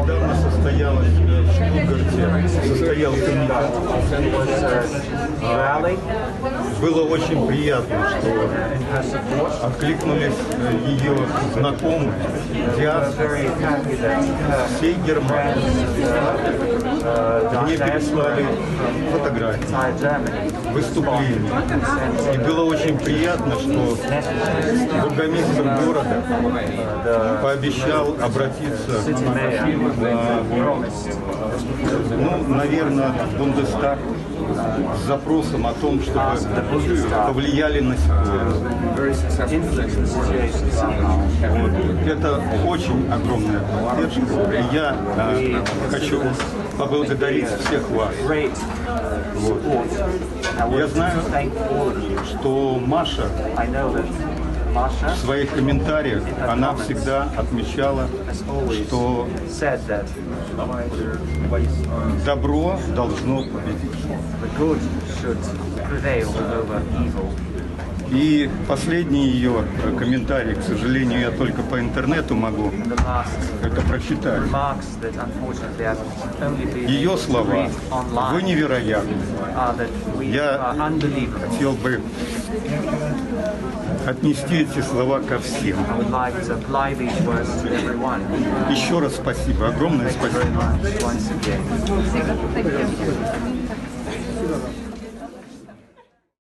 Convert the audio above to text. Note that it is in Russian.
Недавно состоялось в Штутгарте, состоялся митинг. Было очень приятно, что откликнулись ее знакомые, диаспоры всей Германии. Мне переслали фотографии, выступления. И было очень приятно, что бургомистр города пообещал обратиться, наверное, в Бундестаг с запросом о том, чтобы повлияли на ситуацию. Это очень огромная поддержка. И я хочу поблагодарить всех вас. Я знаю, что Маша в своих комментариях она всегда отмечала, что добро должно победить. И последний ее комментарий, к сожалению, я только по интернету могу это прочитать. Ее слова: «Вы невероятны». Я хотел бы отнести эти слова ко всем. Еще раз спасибо, огромное спасибо.